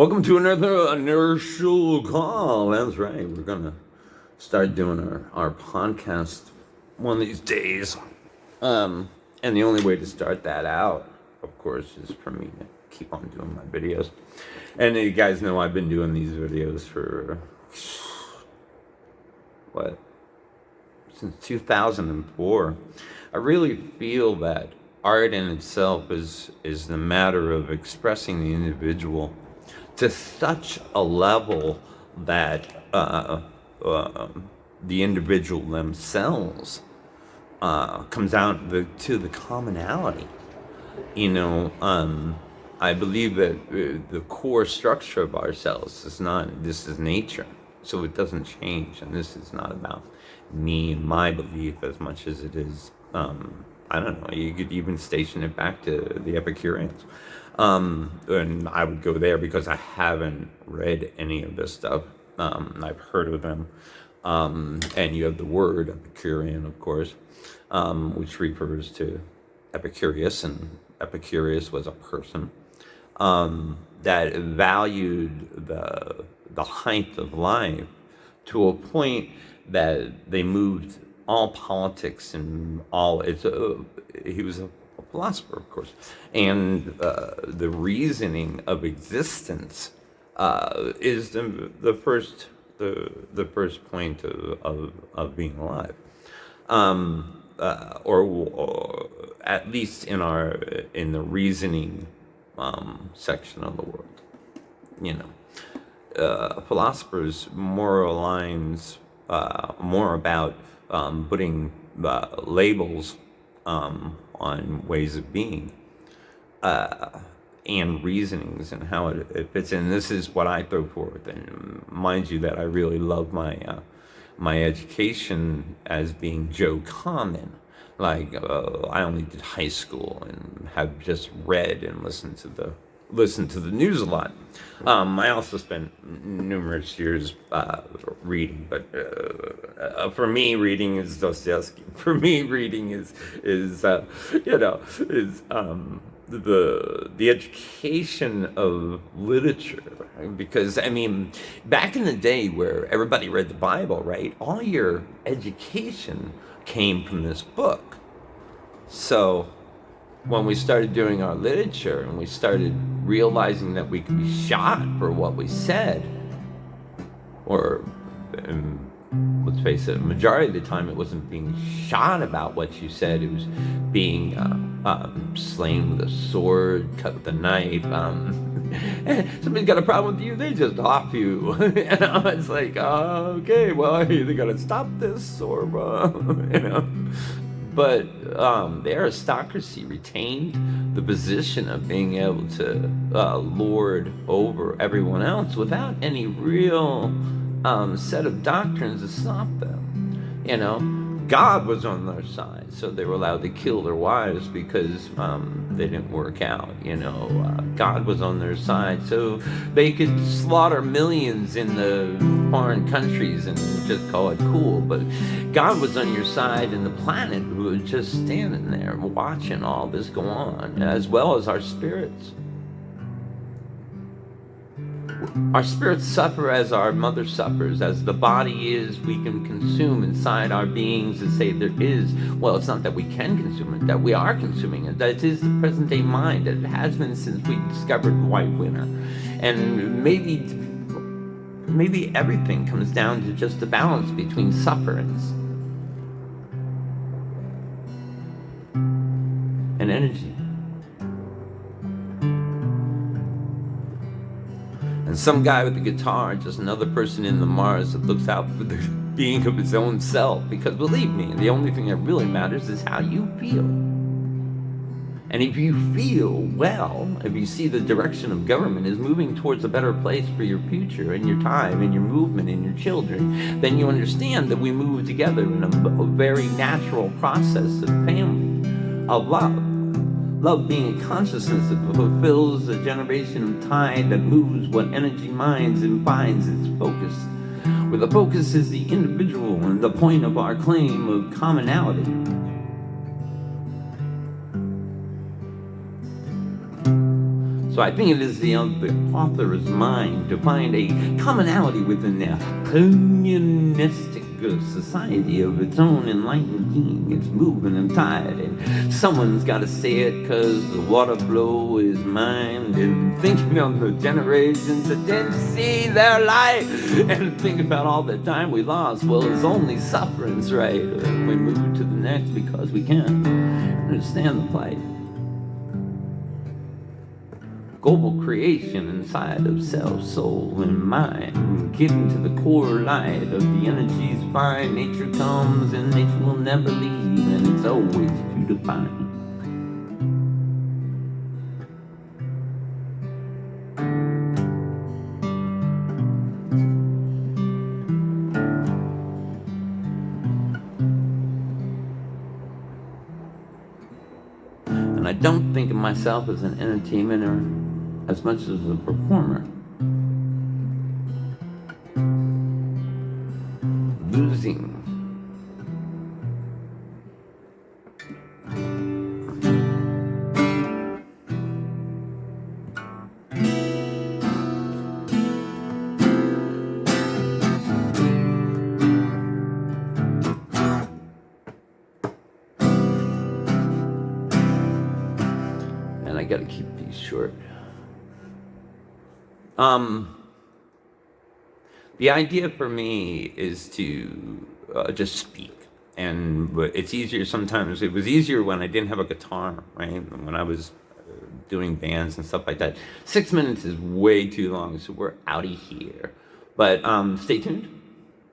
Welcome to another inertial call. That's right. We're going to start doing our podcast one of these days. And the only way to start that out, of course, is for me to keep on doing my videos. And you guys know I've been doing these videos for, since 2004. I really feel that art in itself is the matter of expressing the individual to such a level that the individual themselves comes out to the commonality. I believe that the core structure of ourselves this is nature, so it doesn't change, and this is not about me and my belief as much as it is, I don't know, you could even station it back to the Epicureans. And I would go there because I haven't read any of this stuff. I've heard of them. And you have the word Epicurean, of course, which refers to Epicurus, and Epicurus was a person that valued the height of life to a point that they moved all politics and all. He was a philosopher, of course, and the reasoning of existence is the first point of being alive, or at least in the reasoning section of the world. Philosophers more aligns more about putting labels on ways of being and reasonings and how it fits in. This is what I throw forth, and mind you that I really love my education as being Joe Common. Like I only did high school and have just read and listened to the news a lot. I also spent numerous years reading, but for me, reading is Dostoevsky. For me, reading is the education of literature. Because I mean, back in the day where everybody read the Bible, right? All your education came from this book. So when we started doing our literature and we started realizing that we could be shot for what we said, or let's face it, majority of the time it wasn't being shot about what you said, it was being slain with a sword, cut with a knife. Somebody's got a problem with you, they just off you. It's like, okay, well, I either gotta stop this or But the aristocracy retained the position of being able to lord over everyone else without any real set of doctrines to stop them. God was on their side, so they were allowed to kill their wives because they didn't work out. God was on their side, so they could slaughter millions in the foreign countries and just call it cool. But God was on your side, and the planet was just standing there watching all this go on, as well as our spirits. Our spirits suffer as our mother suffers. As the body is, we can consume inside our beings and say there is. Well, it's not that we can consume it, that we are consuming it. That it is the present day mind, that it has been since we discovered white winter. And maybe everything comes down to just the balance between sufferance and energy. And some guy with a guitar, just another person in the Mars that looks out for the being of his own self. Because believe me, the only thing that really matters is how you feel. And if you feel well, if you see the direction of government is moving towards a better place for your future and your time and your movement and your children, then you understand that we move together in a very natural process of family, of love. Love being a consciousness that fulfills a generation of tide that moves what energy minds and finds its focus. Where the focus is the individual and the point of our claim of commonality. So So I think it is the author's mind to find a commonality within their communistic society of its own enlightened being. It's moving and tired, and someone's got to say it, cause the water flow is mind. And thinking of the generations that didn't see their light, and think about all the time we lost. Well, it's only sufferance, right? We move to the next because we can't understand the plight. Global creation inside of self, soul, and mind, getting to the core light of the energies fine. Nature comes and nature will never leave, and it's always to define. And I don't think of myself as an entertainer as much as a performer. Losing. And I gotta keep these short. The idea for me is to just speak. And it's easier sometimes. It was easier when I didn't have a guitar, right? When I was doing bands and stuff like that. 6 minutes is way too long, so we're out of here. But stay tuned.